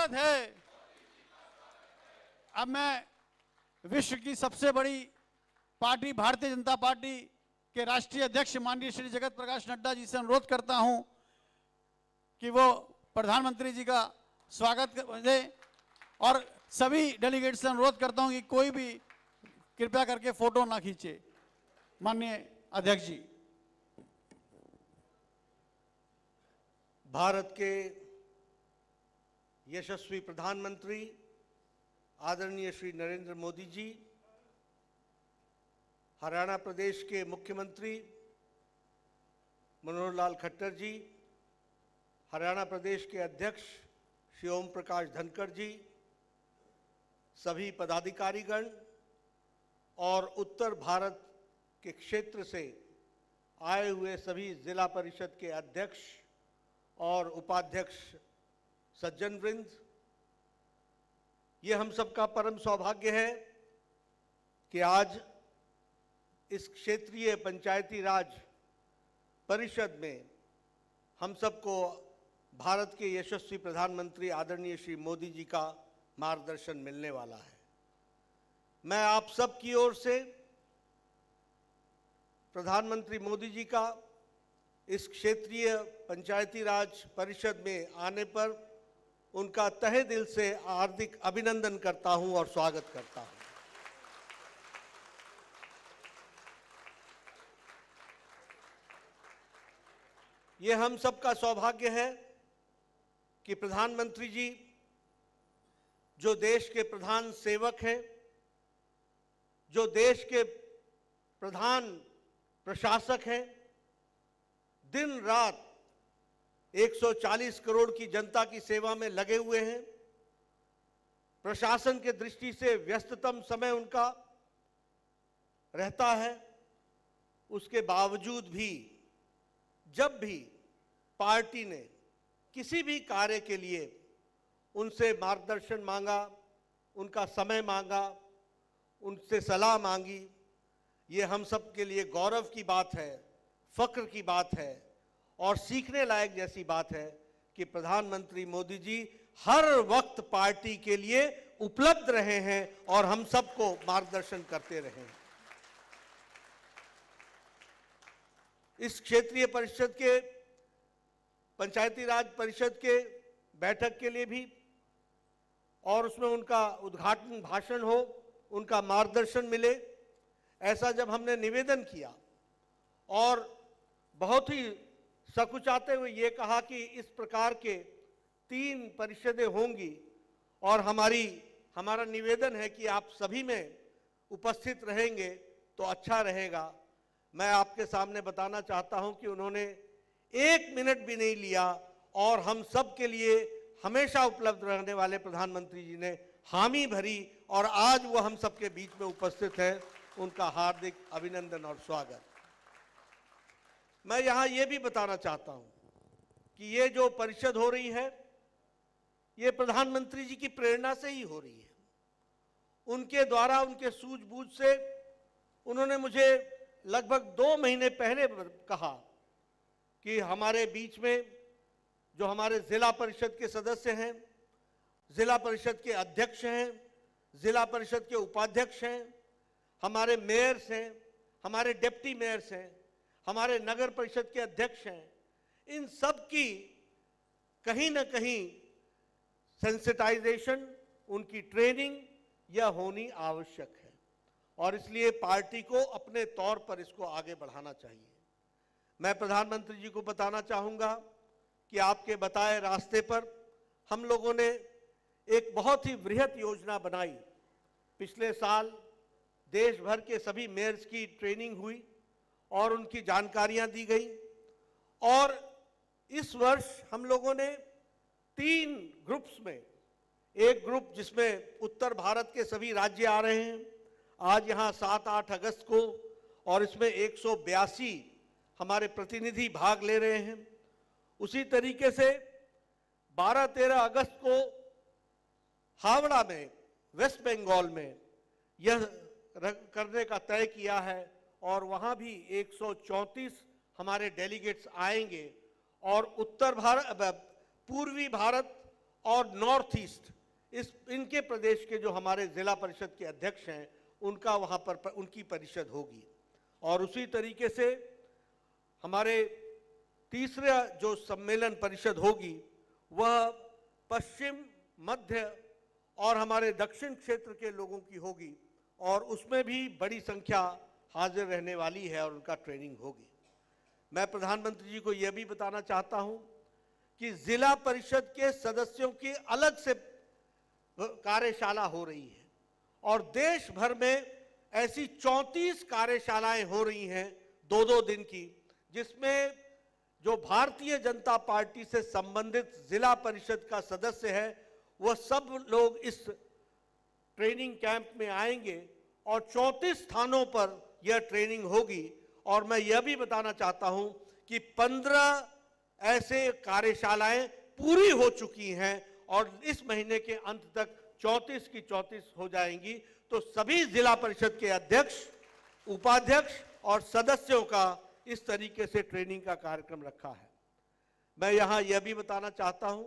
स्वागत है। अब मैं विश्व की सबसे बड़ी पार्टी भारतीय जनता पार्टी के राष्ट्रीय अध्यक्ष माननीय श्री जगत प्रकाश नड्डा जी से अनुरोध करता हूं कि वो प्रधानमंत्री जी का स्वागत करें और सभी डेलीगेट से अनुरोध करता हूं कि कोई भी कृपया करके फोटो ना खींचे। माननीय अध्यक्ष जी। भारत के यशस्वी प्रधानमंत्री आदरणीय श्री नरेंद्र मोदी जी, हरियाणा प्रदेश के मुख्यमंत्री मनोहर लाल खट्टर जी, हरियाणा प्रदेश के अध्यक्ष श्री ओम प्रकाश धनखड़ जी, सभी पदाधिकारीगण और उत्तर भारत के क्षेत्र से आए हुए सभी जिला परिषद के अध्यक्ष और उपाध्यक्ष सज्जन वृंद, ये हम सबका परम सौभाग्य है कि आज इस क्षेत्रीय पंचायती राज परिषद में हम सबको भारत के यशस्वी प्रधानमंत्री आदरणीय श्री मोदी जी का मार्गदर्शन मिलने वाला है। मैं आप सब की ओर से प्रधानमंत्री मोदी जी का इस क्षेत्रीय पंचायती राज परिषद में आने पर उनका तहे दिल से हार्दिक अभिनंदन करता हूं और स्वागत करता हूं। ये हम सबका सौभाग्य है कि प्रधानमंत्री जी, जो देश के प्रधान सेवक हैं, जो देश के प्रधान प्रशासक हैं, दिन रात 140 करोड़ की जनता की सेवा में लगे हुए हैं। प्रशासन के दृष्टि से व्यस्ततम समय उनका रहता है। उसके बावजूद भी जब भी पार्टी ने किसी भी कार्य के लिए उनसे मार्गदर्शन मांगा, उनका समय मांगा, उनसे सलाह मांगी, ये हम सब के लिए गौरव की बात है, फक्र की बात है और सीखने लायक जैसी बात है कि प्रधानमंत्री मोदी जी हर वक्त पार्टी के लिए उपलब्ध रहे हैं और हम सबको मार्गदर्शन करते रहे हैं। इस क्षेत्रीय परिषद के पंचायती राज परिषद के बैठक के लिए भी और उसमें उनका उद्घाटन भाषण हो, उनका मार्गदर्शन मिले, ऐसा जब हमने निवेदन किया और बहुत ही सकुचाते हुए ये कहा कि इस प्रकार के 3 परिषदें होंगी और हमारा निवेदन है कि आप सभी में उपस्थित रहेंगे तो अच्छा रहेगा। मैं आपके सामने बताना चाहता हूं कि उन्होंने 1 मिनट भी नहीं लिया और हम सब के लिए हमेशा उपलब्ध रहने वाले प्रधानमंत्री जी ने हामी भरी और आज वो हम सबके बीच में उपस्थित हैं। उनका हार्दिक अभिनंदन और स्वागत। मैं यहां ये भी बताना चाहता हूं कि ये जो परिषद हो रही है, ये प्रधानमंत्री जी की प्रेरणा से ही हो रही है। उनके द्वारा, उनके सूझबूझ से उन्होंने मुझे लगभग 2 महीने पहले कहा कि हमारे बीच में जो हमारे जिला परिषद के सदस्य हैं, जिला परिषद के अध्यक्ष हैं, जिला परिषद के उपाध्यक्ष हैं, हमारे मेयर्स हैं, हमारे डिप्टी मेयर्स हैं, हमारे नगर परिषद के अध्यक्ष हैं, इन सब की कहीं ना कहीं सेंसिटाइजेशन, उनकी ट्रेनिंग यह होनी आवश्यक है और इसलिए पार्टी को अपने तौर पर इसको आगे बढ़ाना चाहिए। मैं प्रधानमंत्री जी को बताना चाहूँगा कि आपके बताए रास्ते पर हम लोगों ने एक बहुत ही वृहत योजना बनाई। पिछले साल देश भर के सभी मेयर्स की ट्रेनिंग हुई और उनकी जानकारियां दी गई और इस वर्ष हम लोगों ने 3 ग्रुप्स में, एक ग्रुप जिसमें उत्तर भारत के सभी राज्य आ रहे हैं, आज यहाँ 7-8 अगस्त को, और इसमें 182 हमारे प्रतिनिधि भाग ले रहे हैं। उसी तरीके से 12-13 अगस्त को हावड़ा में, वेस्ट बंगाल में यह करने का तय किया है और वहाँ भी 134 हमारे डेलीगेट्स आएंगे और उत्तर भारत, पूर्वी भारत और नॉर्थ ईस्ट, इनके प्रदेश के जो हमारे जिला परिषद के अध्यक्ष हैं उनका वहां पर उनकी परिषद होगी। और उसी तरीके से हमारे तीसरा जो सम्मेलन परिषद होगी वह पश्चिम, मध्य और हमारे दक्षिण क्षेत्र के लोगों की होगी और उसमें भी बड़ी संख्या हाजिर रहने वाली है और उनका ट्रेनिंग होगी। मैं प्रधानमंत्री जी को यह भी बताना चाहता हूं कि जिला परिषद के सदस्यों की अलग से कार्यशाला हो रही है और देश भर में ऐसी 34 कार्यशालाएं हो रही हैं 2-2 दिन की, जिसमें जो भारतीय जनता पार्टी से संबंधित जिला परिषद का सदस्य है वह सब लोग इस ट्रेनिंग कैंप में आएंगे और 34 स्थानों पर यह ट्रेनिंग होगी। और मैं यह भी बताना चाहता हूं कि 15 ऐसे कार्यशालाएं पूरी हो चुकी हैं और इस महीने के अंत तक 34 की 34 हो जाएंगी। तो सभी जिला परिषद के अध्यक्ष, उपाध्यक्ष और सदस्यों का इस तरीके से ट्रेनिंग का कार्यक्रम रखा है। मैं यहां यह भी बताना चाहता हूं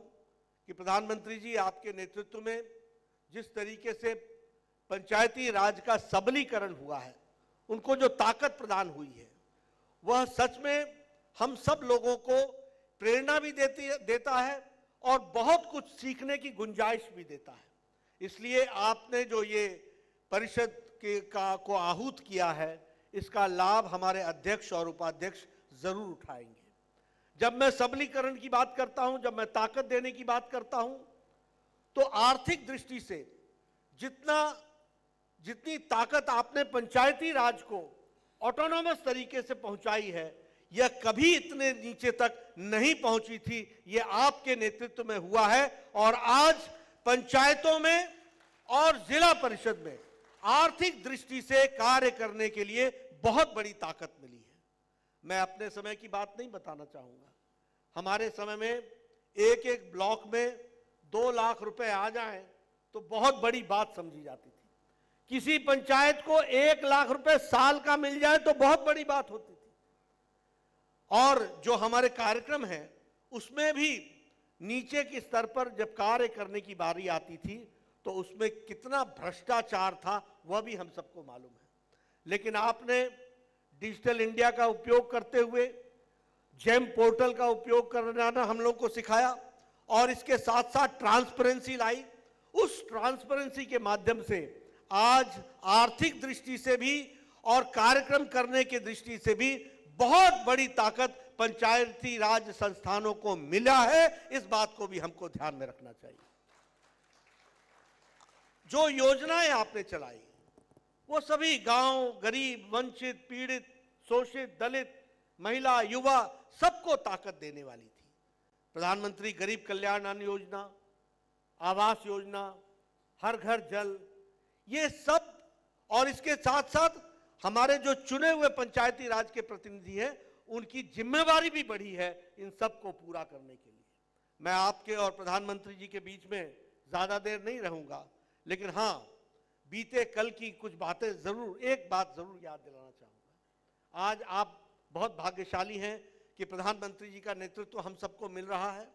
कि प्रधानमंत्री जी आपके नेतृत्व में जिस तरीके से पंचायती राज का सबलीकरण हुआ है, उनको जो ताकत प्रदान हुई है, वह सच में हम सब लोगों को प्रेरणा भी देता है और बहुत कुछ सीखने की गुंजाइश भी देता है। इसलिए आपने जो ये परिषद को आहूत किया है, इसका लाभ हमारे अध्यक्ष और उपाध्यक्ष जरूर उठाएंगे। जब मैं सबलीकरण की बात करता हूं, जब मैं ताकत देने की बात करता हूं, तो आर्थिक दृष्टि से जितनी ताकत आपने पंचायती राज को ऑटोनॉमस तरीके से पहुंचाई है, यह कभी इतने नीचे तक नहीं पहुंची थी। यह आपके नेतृत्व में हुआ है और आज पंचायतों में और जिला परिषद में आर्थिक दृष्टि से कार्य करने के लिए बहुत बड़ी ताकत मिली है। मैं अपने समय की बात नहीं बताना चाहूंगा। हमारे समय में एक एक ब्लॉक में 2 लाख रुपए आ जाएं तो बहुत बड़ी बात समझी जाती थी। किसी पंचायत को 1 लाख रुपए साल का मिल जाए तो बहुत बड़ी बात होती थी। और जो हमारे कार्यक्रम हैं उसमें भी नीचे के स्तर पर जब कार्य करने की बारी आती थी तो उसमें कितना भ्रष्टाचार था वह भी हम सबको मालूम है। लेकिन आपने डिजिटल इंडिया का उपयोग करते हुए जेम पोर्टल का उपयोग करना हम लोग को सिखाया और इसके साथ साथ ट्रांसपेरेंसी लाई। उस ट्रांसपेरेंसी के माध्यम से आज आर्थिक दृष्टि से भी और कार्यक्रम करने की दृष्टि से भी बहुत बड़ी ताकत पंचायती राज संस्थानों को मिला है। इस बात को भी हमको ध्यान में रखना चाहिए। जो योजनाएं आपने चलाई वो सभी गांव, गरीब, वंचित, पीड़ित, शोषित, दलित, महिला, युवा सबको ताकत देने वाली थी। प्रधानमंत्री गरीब कल्याण अन्न योजना, आवास योजना, हर घर जल, ये सब, और इसके साथ साथ हमारे जो चुने हुए पंचायती राज के प्रतिनिधि हैं उनकी जिम्मेवारी भी बढ़ी है इन सब को पूरा करने के लिए। मैं आपके और प्रधानमंत्री जी के बीच में ज्यादा देर नहीं रहूंगा, लेकिन हां, बीते कल की कुछ बातें जरूर, एक बात जरूर याद दिलाना चाहूंगा। आज आप बहुत भाग्यशाली हैं कि प्रधानमंत्री जी का नेतृत्व हम सबको मिल रहा है।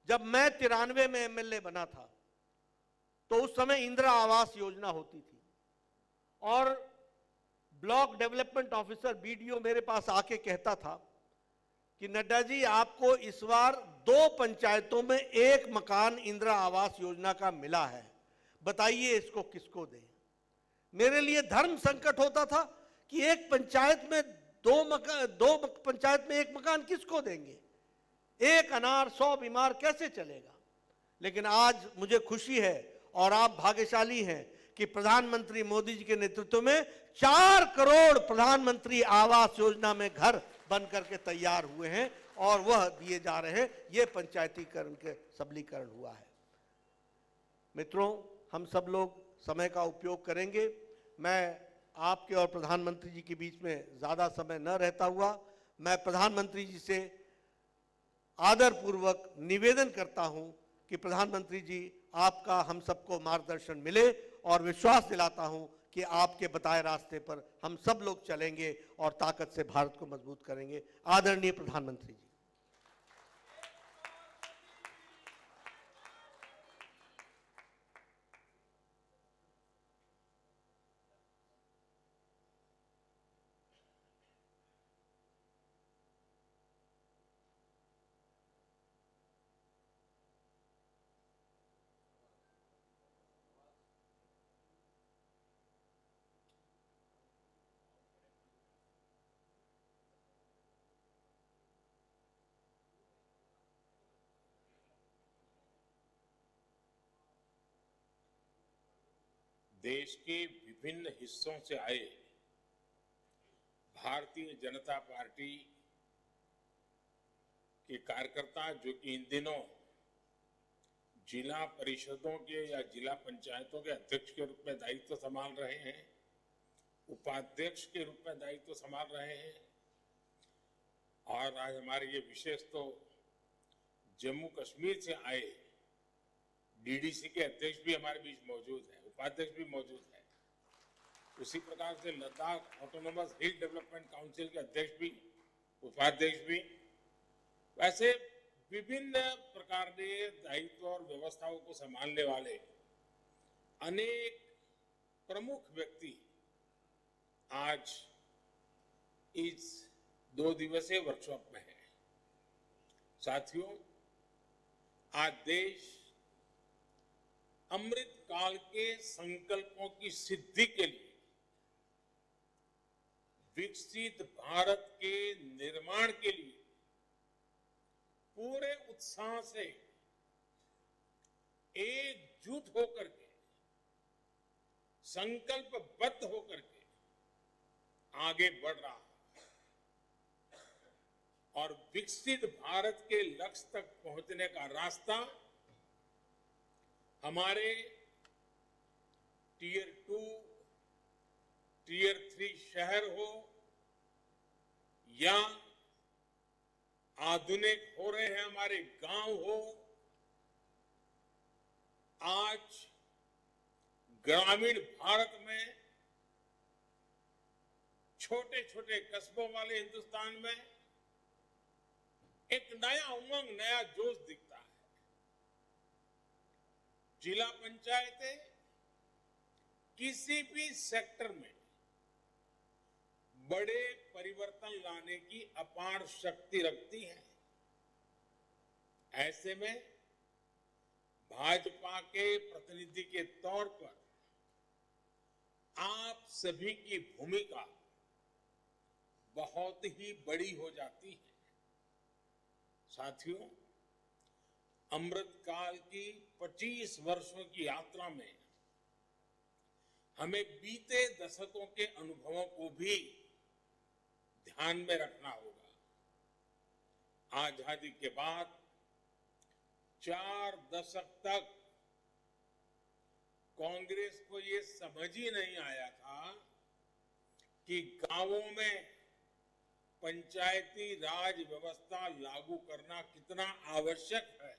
जब मैं 93 में एमएलए बना था तो उस समय इंदिरा आवास योजना होती थी और ब्लॉक डेवलपमेंट ऑफिसर बीडीओ मेरे पास आके कहता था कि नड्डा जी, आपको इस बार 2 पंचायतों में 1 मकान इंदिरा आवास योजना का मिला है, बताइए इसको किसको दें। मेरे लिए धर्म संकट होता था कि एक पंचायत में 2 पंचायत में 1 मकान किसको देंगे, 1 अनार 100 बीमार कैसे चलेगा। लेकिन आज मुझे खुशी है और आप भाग्यशाली हैं कि प्रधानमंत्री मोदी जी के नेतृत्व में 4 करोड़ प्रधानमंत्री आवास योजना में घर बन करके तैयार हुए हैं और वह दिए जा रहे हैं। यह पंचायतीकरण के सबलीकरण हुआ है। मित्रों, हम सब लोग समय का उपयोग करेंगे। मैं आपके और प्रधानमंत्री जी के बीच में ज्यादा समय न रहता हुआ मैं प्रधानमंत्री जी से आदरपूर्वक निवेदन करता हूं कि प्रधानमंत्री जी, आपका हम सबको मार्गदर्शन मिले और विश्वास दिलाता हूं कि आपके बताए रास्ते पर हम सब लोग चलेंगे और ताकत से भारत को मजबूत करेंगे। आदरणीय प्रधानमंत्री जी। देश के विभिन्न हिस्सों से आए भारतीय जनता पार्टी के कार्यकर्ता, जो कि इन दिनों जिला परिषदों के या जिला पंचायतों के अध्यक्ष के रूप में दायित्व संभाल रहे हैं, उपाध्यक्ष के रूप में दायित्व संभाल रहे हैं, और आज हमारे ये विशेष तो जम्मू कश्मीर से आए डीडीसी के अध्यक्ष भी हमारे बीच मौजूद है, उपाध्यक्ष भी मौजूद है। उसी प्रकार से लद्दाख ऑटोनोमस हिल डेवलपमेंट काउंसिल के अध्यक्ष भी, उपाध्यक्ष भी, वैसे विभिन्न प्रकार के दायित्व और व्यवस्थाओं को संभालने वाले अनेक प्रमुख व्यक्ति आज इस 2 दिवसीय वर्कशॉप में है। साथियों, आज देश अमृत काल के संकल्पों की सिद्धि के लिए विकसित भारत के निर्माण के लिए पूरे उत्साह से एकजुट होकर के, संकल्पबद्ध होकर के आगे बढ़ रहा है और विकसित भारत के लक्ष्य तक पहुंचने का रास्ता हमारे टियर 2, टियर 3 शहर हो या आधुनिक हो रहे हैं हमारे गांव हो, आज ग्रामीण भारत में छोटे छोटे कस्बों वाले हिंदुस्तान में एक नया उमंग, नया जोश दिखता है। जिला पंचायतें किसी भी सेक्टर में बड़े परिवर्तन लाने की अपार शक्ति रखती है। ऐसे में भाजपा के प्रतिनिधि के तौर पर आप सभी की भूमिका बहुत ही बड़ी हो जाती है। साथियों, अमृत काल की 25 वर्षों की यात्रा में हमें बीते दशकों के अनुभवों को भी ध्यान में रखना होगा। आजादी के बाद 4 दशक तक कांग्रेस को ये समझ ही नहीं आया था कि गांवों में पंचायती राज व्यवस्था लागू करना कितना आवश्यक है।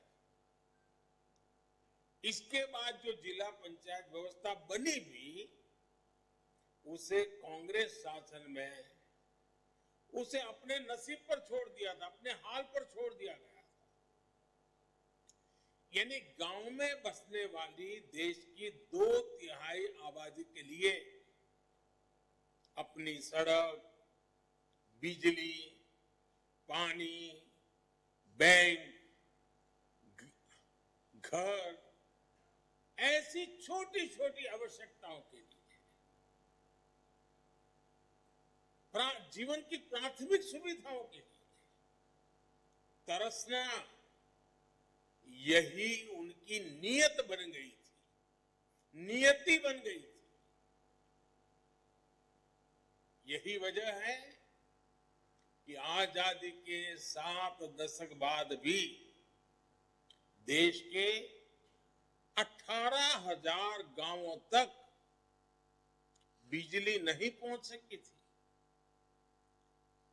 इसके बाद जो जिला पंचायत व्यवस्था बनी भी, उसे कांग्रेस शासन में उसे अपने नसीब पर छोड़ दिया था, अपने हाल पर छोड़ दिया गया था। यानी गांव में बसने वाली देश की 2/3 आबादी के लिए अपनी सड़क, बिजली, पानी, बैंक, घर, ऐसी छोटी छोटी आवश्यकताओं के लिए जीवन की प्राथमिक सुविधाओं के लिए तरसना, यही उनकी नियत बन गई थी, नियति बन गई थी। यही वजह है कि आजादी के 7 दशक बाद भी देश के 18,000 गांवों तक बिजली नहीं पहुंच सकी थी।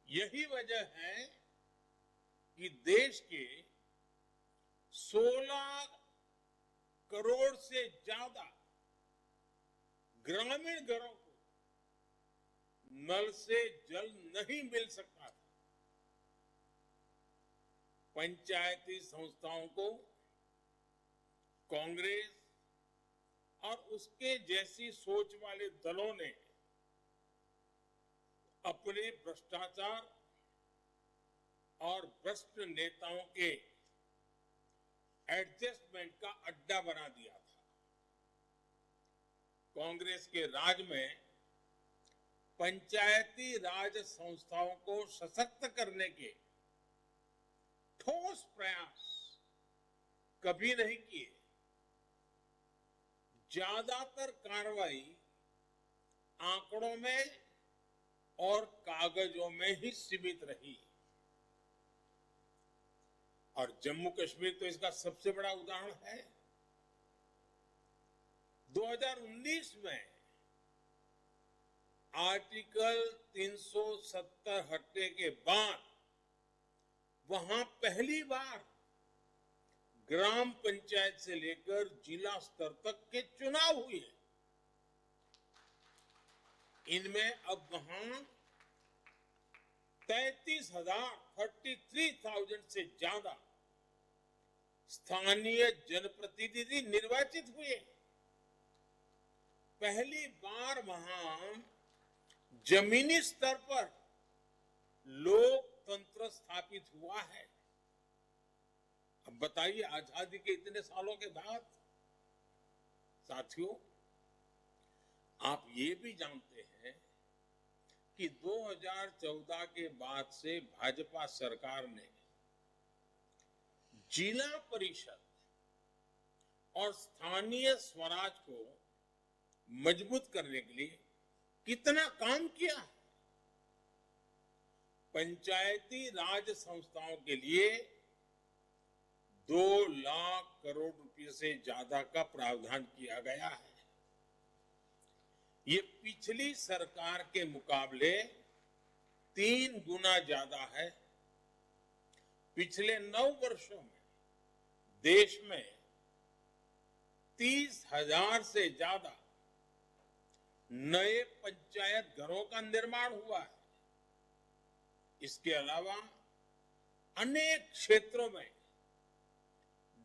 यही वजह है कि देश के 16 करोड़ से ज्यादा ग्रामीण घरों को नल से जल नहीं मिल सकता था। पंचायती संस्थाओं को कांग्रेस और उसके जैसी सोच वाले दलों ने अपने भ्रष्टाचार और भ्रष्ट नेताओं के एडजस्टमेंट का अड्डा बना दिया था। कांग्रेस के राज में पंचायती राज संस्थाओं को सशक्त करने के ठोस प्रयास कभी नहीं किए। ज्यादातर कार्रवाई आंकड़ों में और कागजों में ही सीमित रही और जम्मू कश्मीर तो इसका सबसे बड़ा उदाहरण है। 2019 में आर्टिकल 370 हटने के बाद वहां पहली बार ग्राम पंचायत से लेकर जिला स्तर तक के चुनाव हुए। इनमें अब वहां 33,000 से ज्यादा स्थानीय जनप्रतिनिधि निर्वाचित हुए। पहली बार वहां जमीनी स्तर पर लोकतंत्र स्थापित हुआ है। अब बताइए, आजादी के इतने सालों के बाद। साथियों, आप ये भी जानते हैं कि 2014 के बाद से भाजपा सरकार ने जिला परिषद और स्थानीय स्वराज को मजबूत करने के लिए कितना काम किया है। पंचायती राज संस्थाओं के लिए 2 लाख करोड़ रुपए से ज्यादा का प्रावधान किया गया है। ये पिछली सरकार के मुकाबले 3 गुना ज्यादा है। पिछले 9 वर्षों में देश में 30,000 से ज्यादा नए पंचायत घरों का निर्माण हुआ है। इसके अलावा अनेक क्षेत्रों में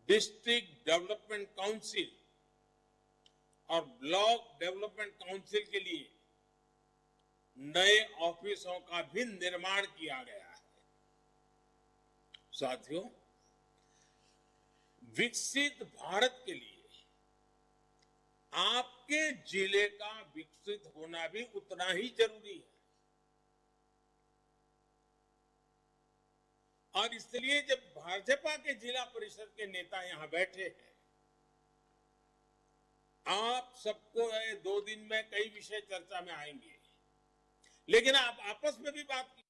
डिस्ट्रिक्ट डेवलपमेंट काउंसिल और ब्लॉक डेवलपमेंट काउंसिल के लिए नए ऑफिसों का भी निर्माण किया गया है। साथियों, विकसित भारत के लिए आपके जिले का विकसित होना भी उतना ही जरूरी है। और इसलिए जब भाजपा के जिला परिषद के नेता यहां बैठे हैं, आप सबको 2 दिन में कई विषय चर्चा में आएंगे, लेकिन आप आपस में भी बात की।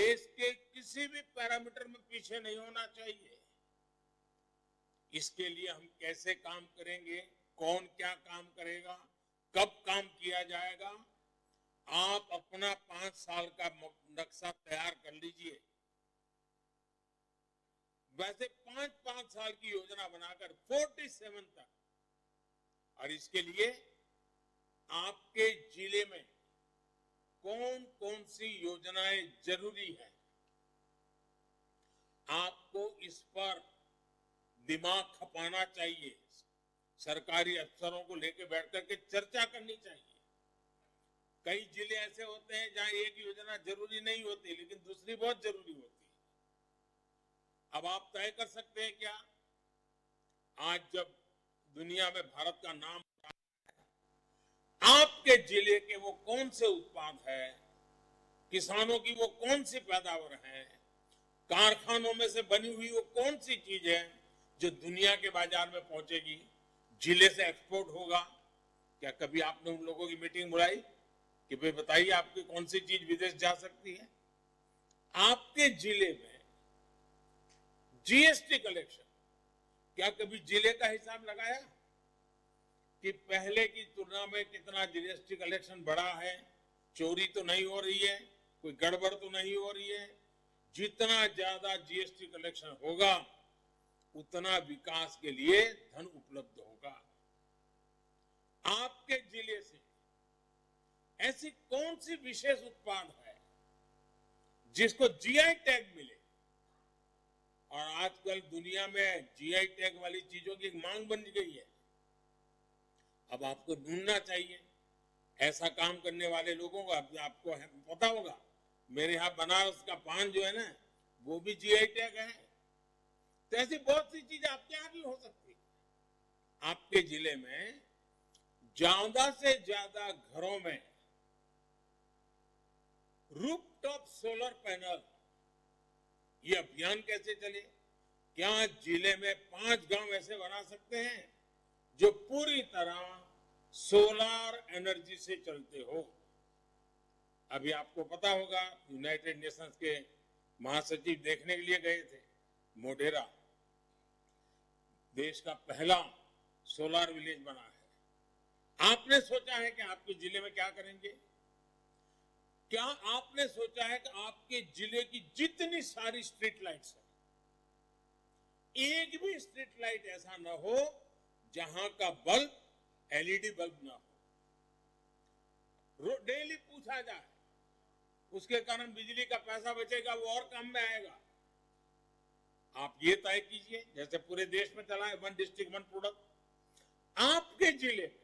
देश के किसी भी पैरामीटर में पीछे नहीं होना चाहिए। इसके लिए हम कैसे काम करेंगे, कौन क्या काम करेगा, कब काम किया जाएगा, आप अपना 5 साल का नक्शा तैयार कर लीजिए। वैसे 5-5 साल की योजना बनाकर 47 तक, और इसके लिए आपके जिले में कौन कौन सी योजनाएं जरूरी है, आपको इस पर दिमाग खपाना चाहिए। सरकारी अफसरों को लेकर बैठकर के चर्चा करनी चाहिए। कई जिले ऐसे होते हैं जहां एक योजना जरूरी नहीं होती, लेकिन दूसरी बहुत जरूरी होती है। अब आप तय कर सकते हैं क्या, आज जब दुनिया में भारत का नाम आपके जिले के वो कौन से उत्पाद है, किसानों की वो कौन सी पैदावार है, कारखानों में से बनी हुई वो कौन सी चीज है जो दुनिया के बाजार में पहुंचेगी, जिले से एक्सपोर्ट होगा। क्या कभी आपने उन लोगों की मीटिंग बुलाई कि भाई बताइए आपकी कौन सी चीज विदेश जा सकती है? आपके जिले में जीएसटी कलेक्शन, क्या कभी जिले का हिसाब लगाया कि पहले की तुलना में कितना जीएसटी कलेक्शन बढ़ा है? चोरी तो नहीं हो रही है, कोई गड़बड़ तो नहीं हो रही है। जितना ज्यादा जीएसटी कलेक्शन होगा उतना विकास के लिए धन उपलब्ध होगा। आपके जिले से ऐसी कौन सी विशेष उत्पाद है जिसको जीआई टैग मिले? और आजकल दुनिया में जीआई टैग वाली चीजों की एक मांग बन गई है। अब आपको ढूंढना चाहिए ऐसा काम करने वाले लोगों को। आपको पता होगा, मेरे यहाँ बनारस का पान जो है ना, वो भी जीआई टैग है। तो ऐसी बहुत सी चीजें आपके यहाँ भी हो सकती है। आपके जिले में ज्यादा से ज्यादा घरों में रूफटॉप सोलर पैनल, ये अभियान कैसे चले? क्या जिले में 5 गांव ऐसे बना सकते हैं जो पूरी तरह सोलर एनर्जी से चलते हो? अभी आपको पता होगा, यूनाइटेड नेशंस के महासचिव देखने के लिए गए थे मोढेरा। देश का पहला सोलर विलेज बना है। आपने सोचा है कि आपके जिले में क्या करेंगे? क्या आपने सोचा है कि आपके जिले की जितनी सारी स्ट्रीट लाइट्स हैं, एक भी स्ट्रीट लाइट ऐसा न हो जहां का बल्ब एलईडी बल्ब ना हो? डेली पूछा जाए, उसके कारण बिजली का पैसा बचेगा, वो और कम में आएगा। आप ये तय कीजिए, जैसे पूरे देश में चला है 1 डिस्ट्रिक्ट 1 प्रोडक्ट, आपके जिले में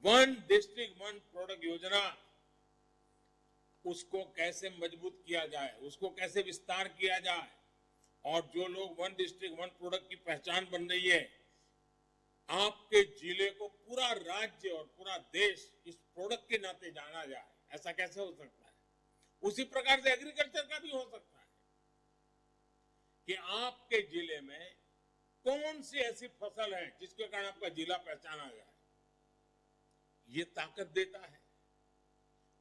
1 डिस्ट्रिक्ट 1 प्रोडक्ट योजना, उसको कैसे मजबूत किया जाए, उसको कैसे विस्तार किया जाए, और जो लोग 1 डिस्ट्रिक्ट 1 प्रोडक्ट की पहचान बन रही है, आपके जिले को पूरा राज्य और पूरा देश इस प्रोडक्ट के नाते जाना जाए, ऐसा कैसे हो सकता है? उसी प्रकार से एग्रीकल्चर का भी हो सकता है कि आपके जिले में कौन सी ऐसी फसल है जिसके कारण आपका जिला पहचाना जाए। ये ताकत देता है।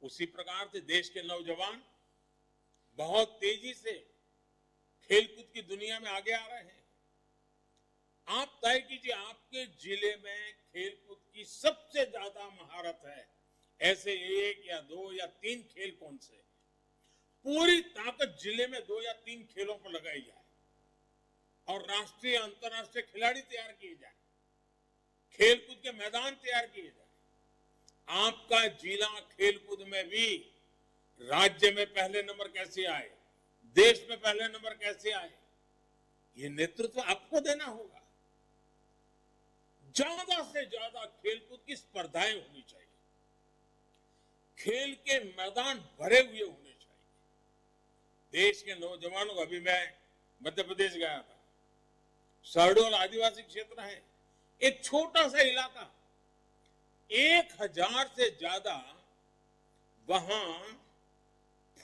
उसी प्रकार से देश के नौजवान बहुत तेजी से खेलकूद की दुनिया में आगे आ रहे हैं। आप तय कीजिए, आपके जिले में खेलकूद की सबसे ज्यादा महारत है, ऐसे 1 या 2 या 3 खेल कौन से? पूरी ताकत जिले में 2 या 3 खेलों पर लगाई जाए और राष्ट्रीय अंतर्राष्ट्रीय खिलाड़ी तैयार किए जाए, खेलकूद के मैदान तैयार किए जाए। आपका जिला खेलकूद में भी राज्य में पहले नंबर कैसे आए, देश में पहले नंबर कैसे आए, ये नेतृत्व आपको देना होगा। ज्यादा से ज्यादा खेलकूद की स्पर्धाएं होनी चाहिए, खेल के मैदान भरे हुए होने चाहिए। देश के नौजवानों को, अभी मैं मध्य प्रदेश गया था, शहडोल आदिवासी क्षेत्र है, एक छोटा सा इलाका, 1000 से ज्यादा वहां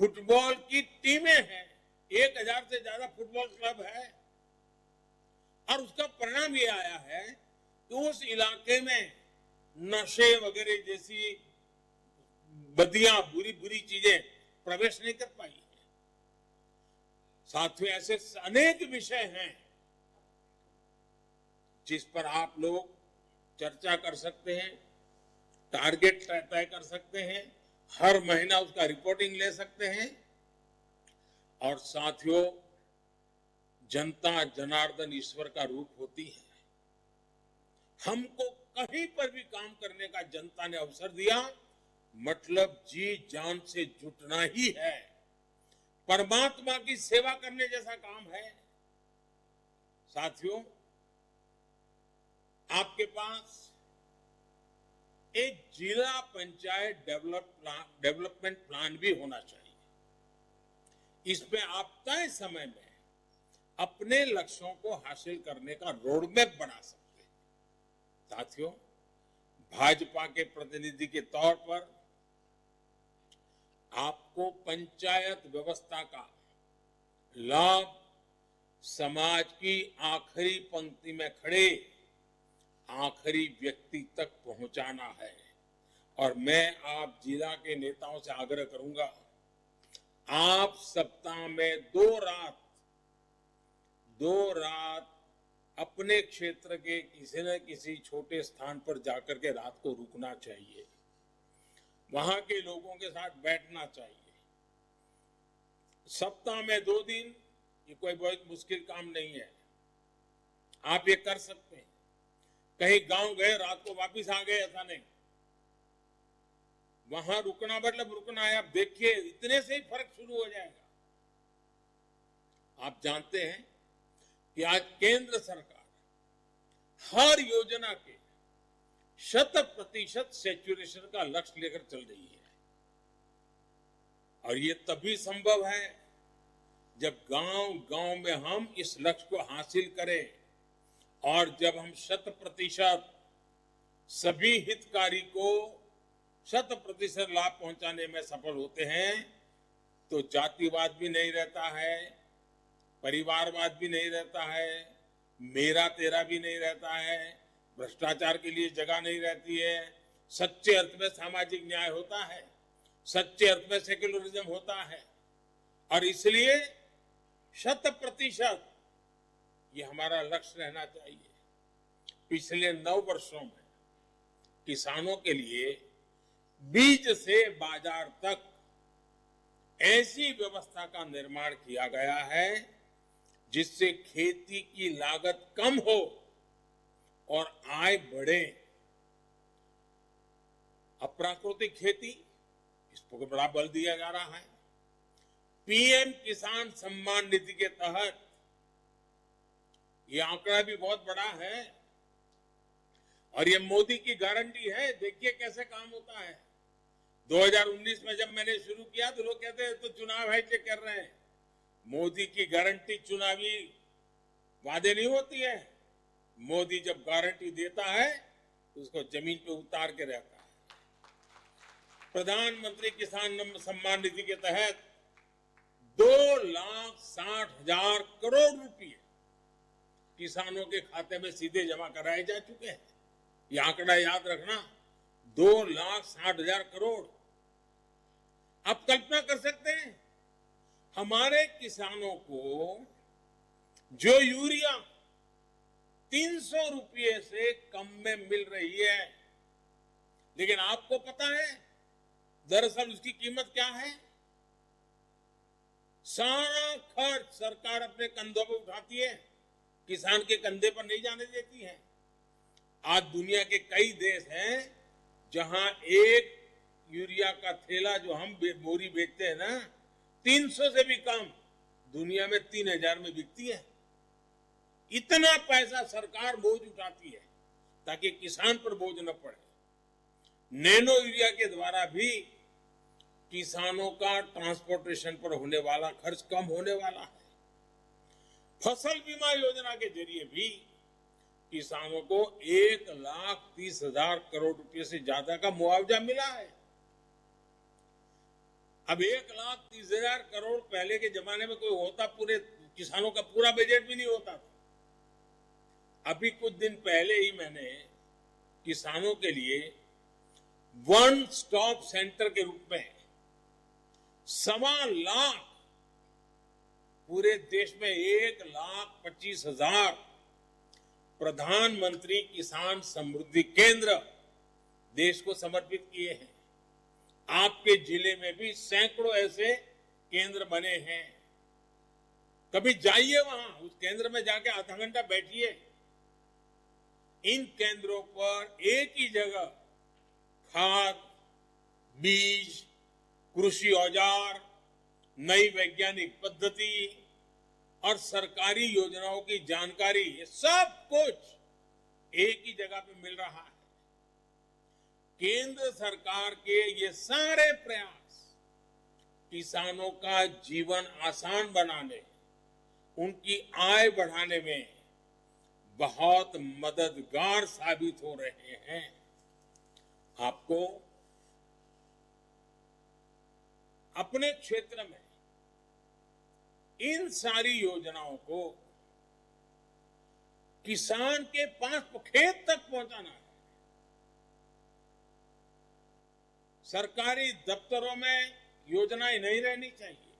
फुटबॉल की टीमें हैं, 1000 से ज्यादा फुटबॉल क्लब है, और उसका परिणाम ये आया है कि उस इलाके में नशे वगैरह जैसी बदियां, बुरी बुरी चीजें प्रवेश नहीं कर पाई है। साथियों, ऐसे अनेक विषय हैं जिस पर आप लोग चर्चा कर सकते हैं, टारगेट तय कर सकते हैं, हर महीना उसका रिपोर्टिंग ले सकते हैं। और साथियों, जनता जनार्दन ईश्वर का रूप होती है। हमको कहीं पर भी काम करने का जनता ने अवसर दिया, मतलब जी जान से जुटना ही है, परमात्मा की सेवा करने जैसा काम है। साथियों, आपके पास एक जिला पंचायत डेवलपमेंट प्लान भी होना चाहिए। इसमें आप तय समय में अपने लक्ष्यों को हासिल करने का रोडमैप बना सकते हैं। साथियों, भाजपा के प्रतिनिधि के तौर पर आपको पंचायत व्यवस्था का लाभ समाज की आखिरी पंक्ति में खड़े आखिरी व्यक्ति तक पहुंचाना है। और मैं आप जिला के नेताओं से आग्रह करूंगा, आप सप्ताह में 2 रात अपने क्षेत्र के किसी न किसी छोटे स्थान पर जाकर के रात को रुकना चाहिए, वहां के लोगों के साथ बैठना चाहिए। सप्ताह में 2 दिन ये कोई बहुत मुश्किल काम नहीं है, आप ये कर सकते हैं। कहीं गांव गए, रात को वापस आ गए, ऐसा नहीं, वहां रुकना मतलब रुकना है। आप देखिए, इतने से ही फर्क शुरू हो जाएगा। आप जानते हैं कि आज केंद्र सरकार हर योजना के 100% सैचुरेशन का लक्ष्य लेकर चल रही है, और ये तभी संभव है जब गांव-गांव में हम इस लक्ष्य को हासिल करें, और जब हम 100% सभी हितकारी को 100% लाभ पहुंचाने में सफल होते हैं, तो जातिवाद भी नहीं रहता है, परिवारवाद भी नहीं रहता है, मेरा तेरा भी नहीं रहता है, भ्रष्टाचार के लिए जगह नहीं रहती है, सच्चे अर्थ में सामाजिक न्याय होता है, सच्चे अर्थ में सेक्युलरिज्म होता है। और इसलिए 100% ये हमारा लक्ष्य रहना चाहिए। पिछले 9 वर्षों में किसानों के लिए बीज से बाजार तक ऐसी व्यवस्था का निर्माण किया गया है जिससे खेती की लागत कम हो और आय बढ़े। अप्राकृतिक खेती, इस पर बड़ा बल दिया जा रहा है। पीएम किसान सम्मान निधि के तहत ये आंकड़ा भी बहुत बड़ा है और ये मोदी की गारंटी है। देखिए कैसे काम होता है। 2019 में जब मैंने शुरू किया तो लोग कहते हैं तो चुनाव है जो कर रहे हैं। मोदी की गारंटी चुनावी वादे नहीं होती है। मोदी जब गारंटी देता है तो उसको जमीन पे उतार के रहता है। प्रधानमंत्री किसान सम्मान निधि के तहत 2,60,000 करोड़ रुपए किसानों के खाते में सीधे जमा कराए जा चुके हैं। ये आंकड़ा याद रखना, 2,60,000 करोड़। आप कल्पना कर सकते हैं हमारे किसानों को जो यूरिया 300 रुपये से कम में मिल रही है, लेकिन आपको पता है दरअसल उसकी कीमत क्या है? सारा खर्च सरकार अपने कंधों पर उठाती है, किसान के कंधे पर नहीं जाने देती है। आज दुनिया के कई देश हैं जहां एक यूरिया का थैला जो हम बोरी बेचते हैं ना, 300 से भी कम, दुनिया में 3,000 में बिकती है। इतना पैसा सरकार बोझ उठाती है ताकि किसान पर बोझ न पड़े। नैनो यूरिया के द्वारा भी किसानों का ट्रांसपोर्टेशन पर होने वाला खर्च कम होने वाला है। फसल बीमा योजना के जरिए भी किसानों को 1,30,000 करोड़ रुपए से ज्यादा का मुआवजा मिला है। अब 1,30,000 करोड़ पहले के जमाने में कोई होता, पूरे किसानों का पूरा बजट भी नहीं होता था। अभी कुछ दिन पहले ही मैंने किसानों के लिए वन स्टॉप सेंटर के रूप में 1,25,000 पूरे देश में 1,25,000 प्रधानमंत्री किसान समृद्धि केंद्र देश को समर्पित किए हैं। आपके जिले में भी सैकड़ों ऐसे केंद्र बने हैं। कभी जाइए वहां, उस केंद्र में जाके आधा घंटा बैठिए। इन केंद्रों पर एक ही जगह खाद, बीज, कृषि औजार, नई वैज्ञानिक पद्धति और सरकारी योजनाओं की जानकारी, ये सब कुछ एक ही जगह पे मिल रहा है। केंद्र सरकार के ये सारे प्रयास किसानों का जीवन आसान बनाने, उनकी आय बढ़ाने में बहुत मददगार साबित हो रहे हैं। आपको अपने क्षेत्र में इन सारी योजनाओं को किसान के पास खेत तक पहुंचाना है। सरकारी दफ्तरों में योजनाएं नहीं रहनी चाहिए,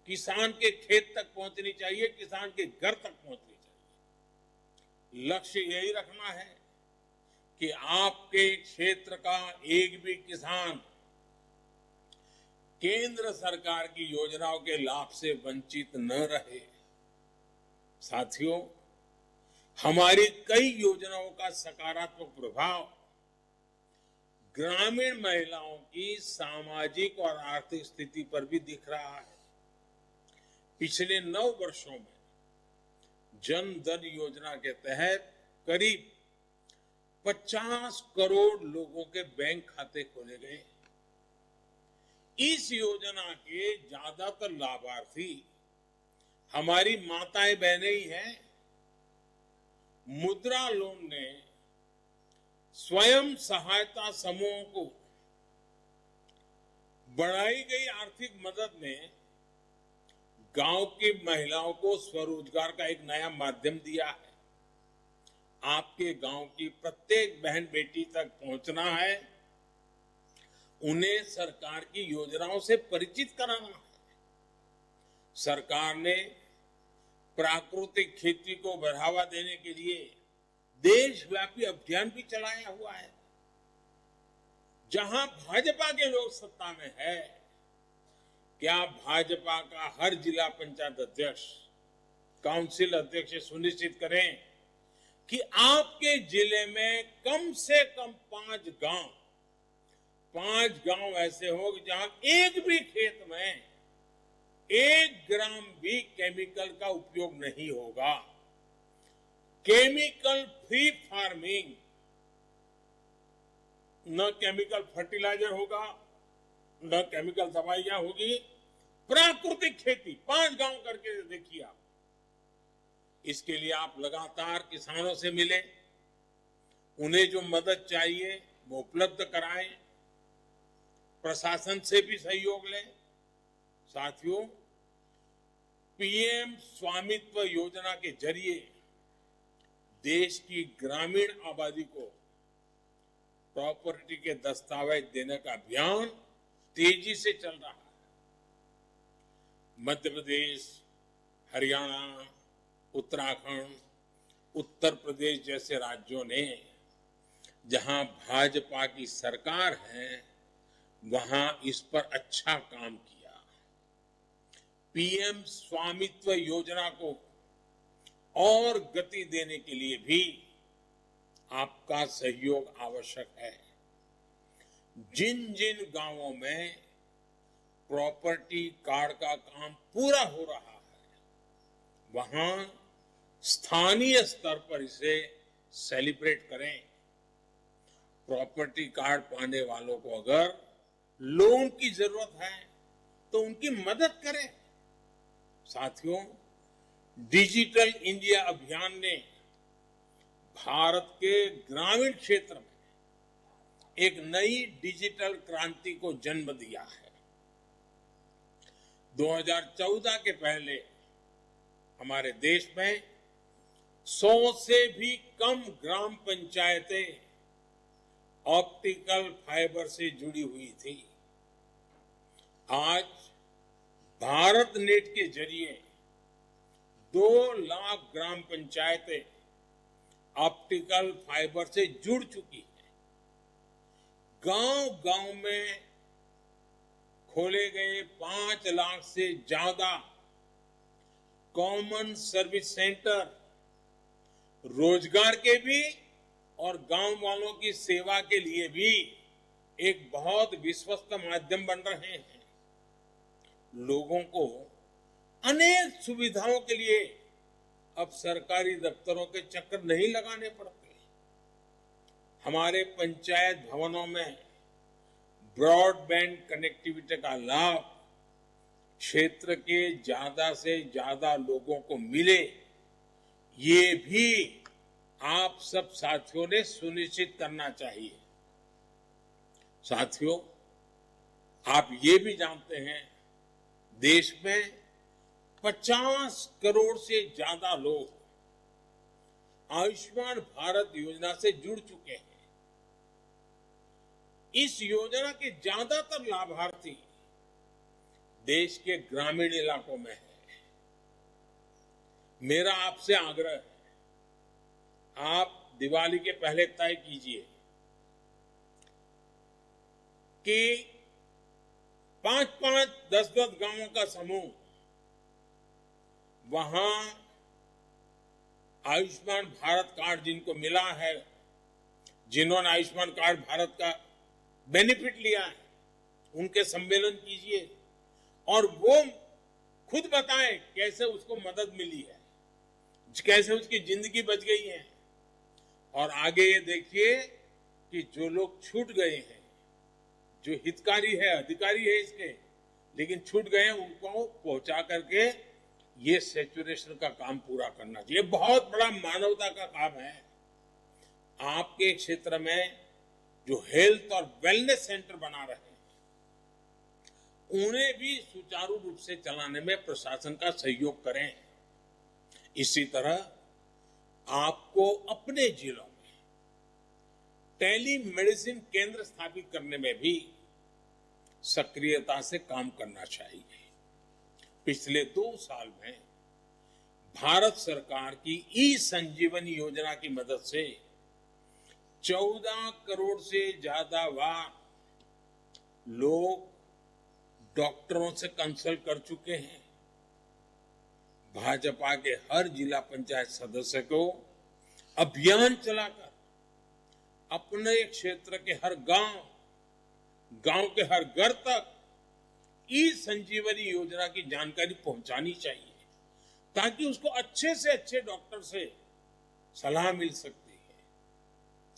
किसान के खेत तक पहुंचनी चाहिए, किसान के घर तक पहुंचनी चाहिए। लक्ष्य यही रखना है कि आपके क्षेत्र का एक भी किसान केंद्र सरकार की योजनाओं के लाभ से वंचित न रहे। साथियों, हमारी कई योजनाओं का सकारात्मक प्रभाव ग्रामीण महिलाओं की सामाजिक और आर्थिक स्थिति पर भी दिख रहा है। पिछले 9 वर्षों में जन धन योजना के तहत करीब 50 करोड़ लोगों के बैंक खाते खोले गए। इस योजना के ज्यादातर लाभार्थी हमारी माताएं बहनें ही हैं। मुद्रा लोन ने स्वयं सहायता समूहों को बढ़ाई गई आर्थिक मदद ने गांव की महिलाओं को स्वरोजगार का एक नया माध्यम दिया है। आपके गांव की प्रत्येक बहन बेटी तक पहुंचना है, उन्हें सरकार की योजनाओं से परिचित कराना है। सरकार ने प्राकृतिक खेती को बढ़ावा देने के लिए देशव्यापी अभियान भी चलाया हुआ है। जहां भाजपा के लोग सत्ता में है, क्या भाजपा का हर जिला पंचायत अध्यक्ष, काउंसिल अध्यक्ष सुनिश्चित करें कि आपके जिले में कम से कम 5 गांव ऐसे हो जहां एक भी खेत में 1 ग्राम भी केमिकल का उपयोग नहीं होगा। केमिकल फ्री फार्मिंग, न केमिकल फर्टिलाइजर होगा, न केमिकल दवाइयां होगी, प्राकृतिक खेती 5 गांव करके देखिए आप। इसके लिए आप लगातार किसानों से मिले, उन्हें जो मदद चाहिए वो उपलब्ध कराएं, प्रशासन से भी सहयोग लें। साथियों, पीएम स्वामित्व योजना के जरिए देश की ग्रामीण आबादी को प्रॉपर्टी के दस्तावेज देने का अभियान तेजी से चल रहा है। मध्य प्रदेश, हरियाणा, उत्तराखंड, उत्तर प्रदेश जैसे राज्यों ने जहां भाजपा की सरकार है, वहां इस पर अच्छा काम किया। पीएम स्वामित्व योजना को और गति देने के लिए भी आपका सहयोग आवश्यक है। जिन जिन गांवों में प्रॉपर्टी कार्ड का काम पूरा हो रहा है, वहां स्थानीय स्तर पर इसे सेलिब्रेट करें। प्रॉपर्टी कार्ड पाने वालों को अगर लोन की जरूरत है तो उनकी मदद करें। साथियों, डिजिटल इंडिया अभियान ने भारत के ग्रामीण क्षेत्र में एक नई डिजिटल क्रांति को जन्म दिया है। 2014 के पहले हमारे देश में 100 से भी कम ग्राम पंचायतें ऑप्टिकल फाइबर से जुड़ी हुई थी। आज भारत नेट के जरिए 2 लाख ग्राम पंचायतें ऑप्टिकल फाइबर से जुड़ चुकी है। गांव-गांव में खोले गए 5 लाख से ज्यादा कॉमन सर्विस सेंटर रोजगार के भी और गांव वालों की सेवा के लिए भी एक बहुत विश्वस्त माध्यम बन रहे हैं। लोगों को अनेक सुविधाओं के लिए अब सरकारी दफ्तरों के चक्कर नहीं लगाने पड़ते। हमारे पंचायत भवनों में ब्रॉडबैंड कनेक्टिविटी का लाभ क्षेत्र के ज्यादा से ज्यादा लोगों को मिले, ये भी आप सब साथियों ने सुनिश्चित करना चाहिए। साथियों, आप ये भी जानते हैं, देश में 50 करोड़ से ज्यादा लोग आयुष्मान भारत योजना से जुड़ चुके हैं। इस योजना के ज्यादातर लाभार्थी देश के ग्रामीण इलाकों में है। मेरा आपसे आग्रह है, आप दिवाली के पहले तय कीजिए कि 5-5, 10-10 गांवों का समूह वहां आयुष्मान भारत कार्ड जिनको मिला है, जिन्होंने आयुष्मान कार्ड भारत का बेनिफिट लिया है, उनके सम्मेलन कीजिए और वो खुद बताएं कैसे उसको मदद मिली है, कैसे उसकी जिंदगी बच गई है। और आगे ये देखिए कि जो लोग छूट गए हैं, जो हितकारी है, अधिकारी है इसके, लेकिन छूट गए हैं, उनको पहुंचा करके ये सैचुरेशन का काम पूरा करना चाहिए। बहुत बड़ा मानवता का काम है। आपके क्षेत्र में जो हेल्थ और वेलनेस सेंटर बना रहे हैं, उन्हें भी सुचारू रूप से चलाने में प्रशासन का सहयोग करें। इसी तरह आपको अपने जिलों में टेलीमेडिसिन केंद्र स्थापित करने में भी सक्रियता से काम करना चाहिए। पिछले 2 साल में भारत सरकार की ई संजीवनी योजना की मदद से 14 करोड़ से ज्यादा बार लोग डॉक्टरों से कंसल्ट कर चुके हैं। भाजपा के हर जिला पंचायत सदस्य को अभियान चलाकर अपने क्षेत्र के हर गांव के हर घर तक ई संजीवनी योजना की जानकारी पहुंचानी चाहिए, ताकि उसको अच्छे से अच्छे डॉक्टर से सलाह मिल सकती है।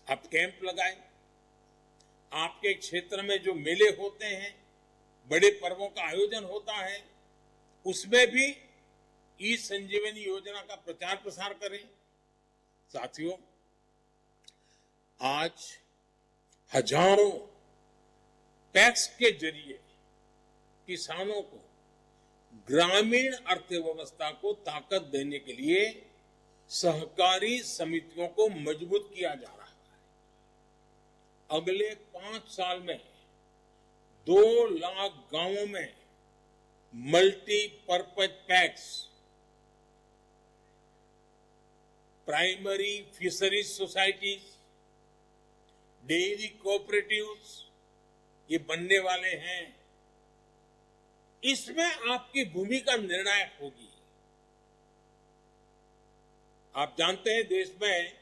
आप कैंप लगाएं, आपके क्षेत्र में जो मेले होते हैं, बड़े पर्वों का आयोजन होता है, उसमें भी ई संजीवनी योजना का प्रचार प्रसार करें। साथियों, आज हजारों पैक्स के जरिए किसानों को ग्रामीण अर्थव्यवस्था को ताकत देने के लिए सहकारी समितियों को मजबूत किया जा रहा है। अगले 5 साल में 2 लाख गांवों में multipurpose PACS, primary fisheries societies, dairy cooperatives ये बनने वाले हैं। इसमें आपकी भूमिका निर्णायक होगी। आप जानते हैं, देश में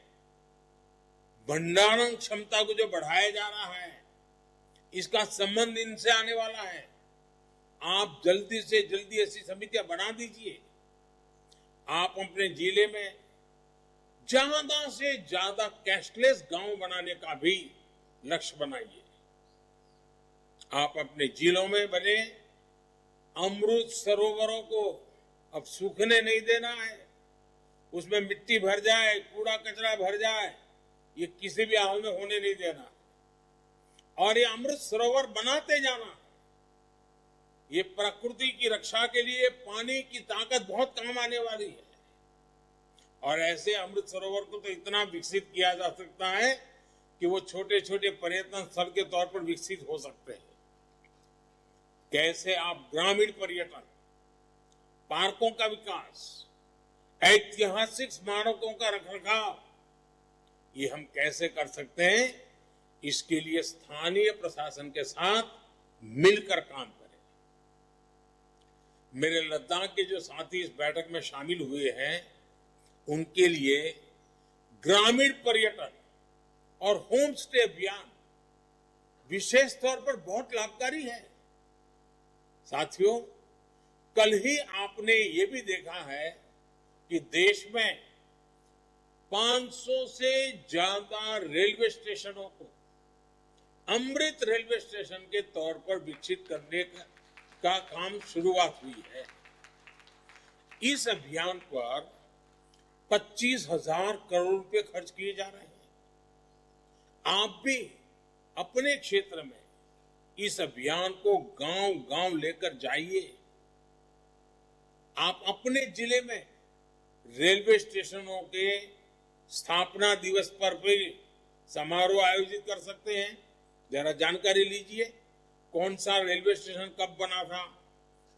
भंडारण क्षमता को जो बढ़ाया जा रहा है, इसका संबंध इनसे आने वाला है। आप जल्दी से जल्दी ऐसी समितियां बना दीजिए। आप अपने जिले में ज्यादा से ज्यादा कैशलेस गांव बनाने का भी लक्ष्य बनाइए। आप अपने जिलों में बने अमृत सरोवरों को अब सूखने नहीं देना है। उसमें मिट्टी भर जाए, कूड़ा कचरा भर जाए, ये किसी भी हाल में होने नहीं देना। और ये अमृत सरोवर बनाते जाना। ये प्रकृति की रक्षा के लिए पानी की ताकत बहुत काम आने वाली है। और ऐसे अमृत सरोवर को तो इतना विकसित किया जा सकता है कि वो छोटे छोटे पर्यटन स्थल के तौर पर विकसित हो सकते हैं। कैसे आप ग्रामीण पर्यटन, पार्कों का विकास, ऐतिहासिक स्मारकों का रखरखाव, ये हम कैसे कर सकते हैं, इसके लिए स्थानीय प्रशासन के साथ मिलकर काम करें। मेरे लद्दाख के जो साथी इस बैठक में शामिल हुए हैं, उनके लिए ग्रामीण पर्यटन और होम स्टे अभियान विशेष तौर पर बहुत लाभकारी है। साथियों, कल ही आपने ये भी देखा है कि देश में 500 से ज्यादा रेलवे स्टेशनों को अमृत रेलवे स्टेशन के तौर पर विकसित करने का काम शुरुआत हुई है। इस अभियान पर 25,000 करोड़ रुपए खर्च किए जा रहे हैं। आप भी अपने क्षेत्र में इस अभियान को गांव-गांव लेकर जाइए। आप अपने जिले में रेलवे स्टेशनों के स्थापना दिवस पर भी समारोह आयोजित कर सकते हैं। जरा जानकारी लीजिए, कौन सा रेलवे स्टेशन कब बना था,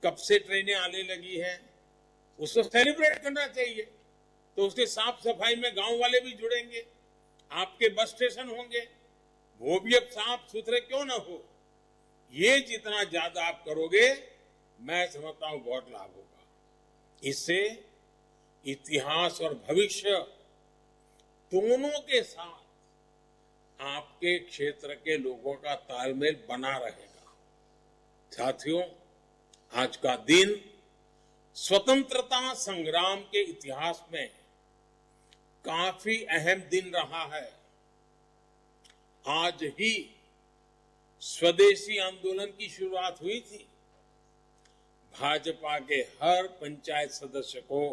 कब से ट्रेनें आने लगी है, उसको सेलिब्रेट करना चाहिए। तो उसके साफ सफाई में गांव वाले भी जुड़ेंगे। आपके बस स्टेशन होंगे, वो भी अब साफ सुथरे क्यों ना हो। ये जितना ज्यादा आप करोगे, मैं समझता हूं बहुत लाभ होगा। इससे इतिहास और भविष्य दोनों के साथ आपके क्षेत्र के लोगों का तालमेल बना रहेगा। साथियों, आज का दिन स्वतंत्रता संग्राम के इतिहास में काफी अहम दिन रहा है। आज ही स्वदेशी आंदोलन की शुरुआत हुई थी। भाजपा के हर पंचायत सदस्य को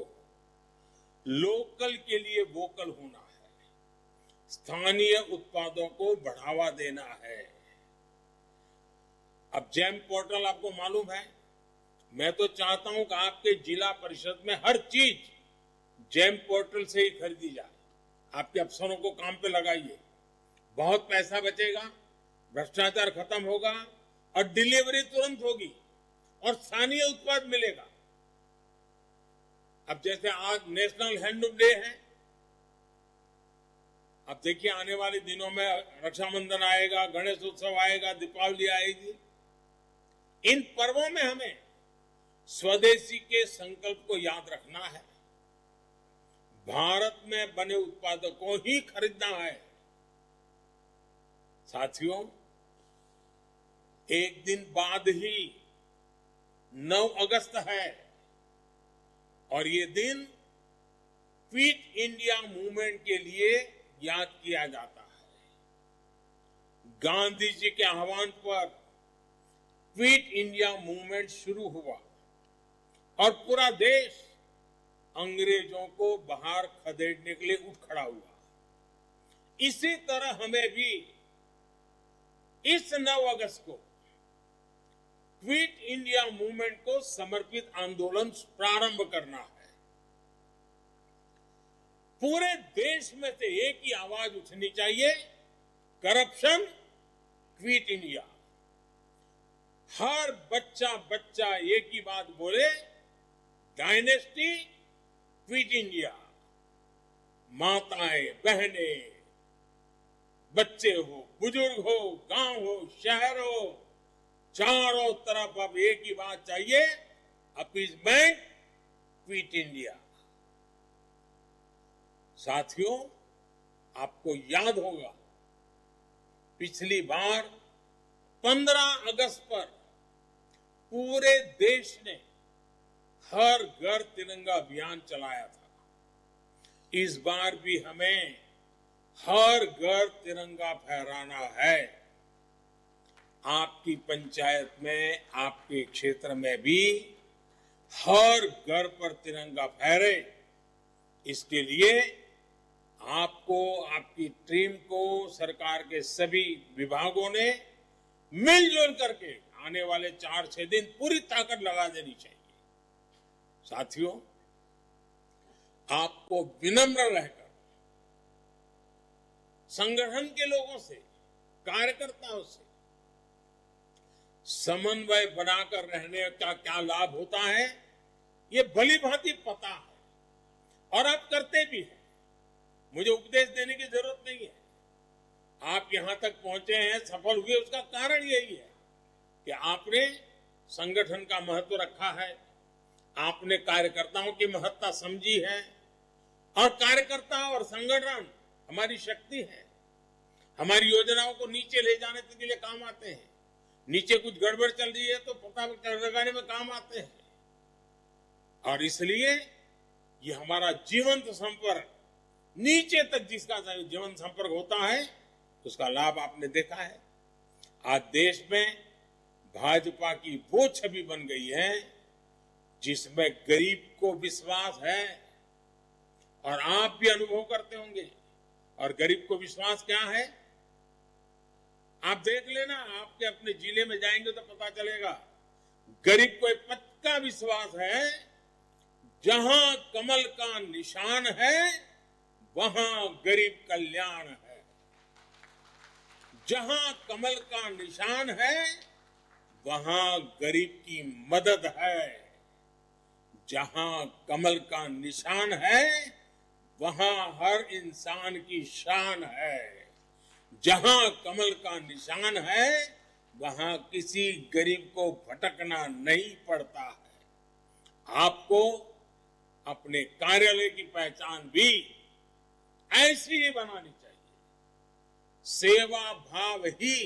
लोकल के लिए वोकल होना है, स्थानीय उत्पादों को बढ़ावा देना है। अब जैम पोर्टल आपको मालूम है, मैं तो चाहता हूं कि आपके जिला परिषद में हर चीज जैम पोर्टल से ही खरीदी जाए। आपके अफसरों को काम पे लगाइए, बहुत पैसा बचेगा, भ्रष्टाचार खत्म होगा और डिलीवरी तुरंत होगी और स्थानीय उत्पाद मिलेगा। अब जैसे आज नेशनल हैंडलूम डे है, अब देखिए आने वाले दिनों में रक्षाबंधन आएगा, गणेश उत्सव आएगा, दीपावली आएगी। इन पर्वों में हमें स्वदेशी के संकल्प को याद रखना है, भारत में बने उत्पादों को ही खरीदना है। साथियों, एक दिन बाद ही 9 अगस्त है और ये दिन क्विट इंडिया मूवमेंट के लिए याद किया जाता है। गांधी जी के आह्वान पर क्विट इंडिया मूवमेंट शुरू हुआ और पूरा देश अंग्रेजों को बाहर खदेड़ने के लिए उठ खड़ा हुआ। इसी तरह हमें भी इस 9 अगस्त को क्विट इंडिया मूवमेंट को समर्पित आंदोलन प्रारंभ करना है। पूरे देश में से एक ही आवाज उठनी चाहिए, करप्शन क्विट इंडिया। हर बच्चा एक ही बात बोले, डायनेस्टी क्विट इंडिया। माताएं, बहनें, बच्चे हो, बुजुर्ग हो, गांव हो, शहर हो, चारों तरफ अब एक ही बात चाहिए, अपीजमेंट क्विट इंडिया। साथियों, आपको याद होगा पिछली बार 15 अगस्त पर पूरे देश ने हर घर तिरंगा अभियान चलाया था। इस बार भी हमें हर घर तिरंगा फहराना है। आपकी पंचायत में, आपके क्षेत्र में भी हर घर पर तिरंगा फहरे। इसके लिए आपको, आपकी टीम को सरकार के सभी विभागों ने मिलजुल करके आने वाले 4-6 दिन पूरी ताकत लगा देनी चाहिए। साथियों, आपको विनम्र रहकर संगठन के लोगों से, कार्यकर्ताओं से समन्वय बनाकर रहने का क्या लाभ होता है, ये भली भांति पता है और आप करते भी हैं। मुझे उपदेश देने की जरूरत नहीं है। आप यहां तक पहुंचे हैं, सफल हुए, उसका कारण यही है कि आपने संगठन का महत्व रखा है, आपने कार्यकर्ताओं की महत्ता समझी है और कार्यकर्ता और संगठन हमारी शक्ति है। हमारी योजनाओं को नीचे ले जाने के लिए काम आते हैं। नीचे कुछ गड़बड़ चल रही है तो पता लगाने में काम आते हैं और इसलिए ये हमारा जीवंत संपर्क, नीचे तक जिसका जीवंत संपर्क होता है उसका लाभ आपने देखा है। आज देश में भाजपा की वो छवि बन गई है जिसमें गरीब को विश्वास है और आप भी अनुभव करते होंगे। और गरीब को विश्वास क्या है, आप देख लेना, आपके अपने जिले में जाएंगे तो पता चलेगा। गरीब को एक पक्का विश्वास है, जहां कमल का निशान है वहां गरीब कल्याण है। जहां कमल का निशान है वहां गरीब की मदद है। जहां कमल का निशान है वहां हर इंसान की शान है। जहां कमल का निशान है वहां किसी गरीब को भटकना नहीं पड़ता है। आपको अपने कार्यालय की पहचान भी ऐसी ही बनानी चाहिए। सेवा भाव ही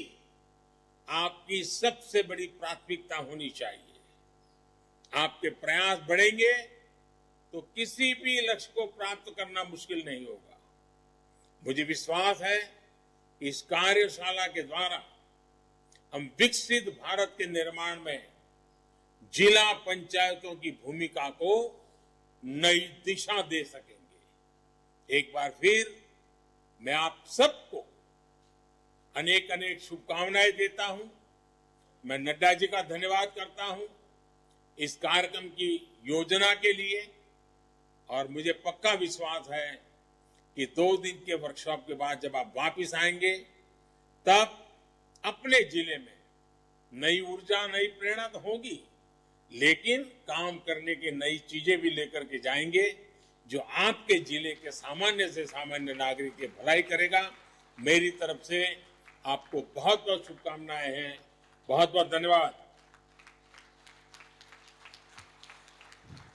आपकी सबसे बड़ी प्राथमिकता होनी चाहिए। आपके प्रयास बढ़ेंगे तो किसी भी लक्ष्य को प्राप्त करना मुश्किल नहीं होगा। मुझे विश्वास है कि इस कार्यशाला के द्वारा हम विकसित भारत के निर्माण में जिला पंचायतों की भूमिका को नई दिशा दे सकेंगे। एक बार फिर मैं आप सबको अनेक अनेक शुभकामनाएं देता हूं। मैं नड्डा जी का धन्यवाद करता हूं इस कार्यक्रम की योजना के लिए, और मुझे पक्का विश्वास है कि 2 दिन के वर्कशॉप के बाद जब आप वापस आएंगे तब अपने जिले में नई ऊर्जा, नई प्रेरणा तो होगी, लेकिन काम करने की नई चीजें भी लेकर के जाएंगे जो आपके जिले के सामान्य से सामान्य नागरिक की भलाई करेगा। मेरी तरफ से आपको बहुत बहुत शुभकामनाएं हैं। बहुत बहुत धन्यवाद।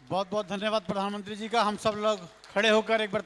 बहुत बहुत धन्यवाद प्रधानमंत्री जी का। हम सब लोग खड़े होकर एक बार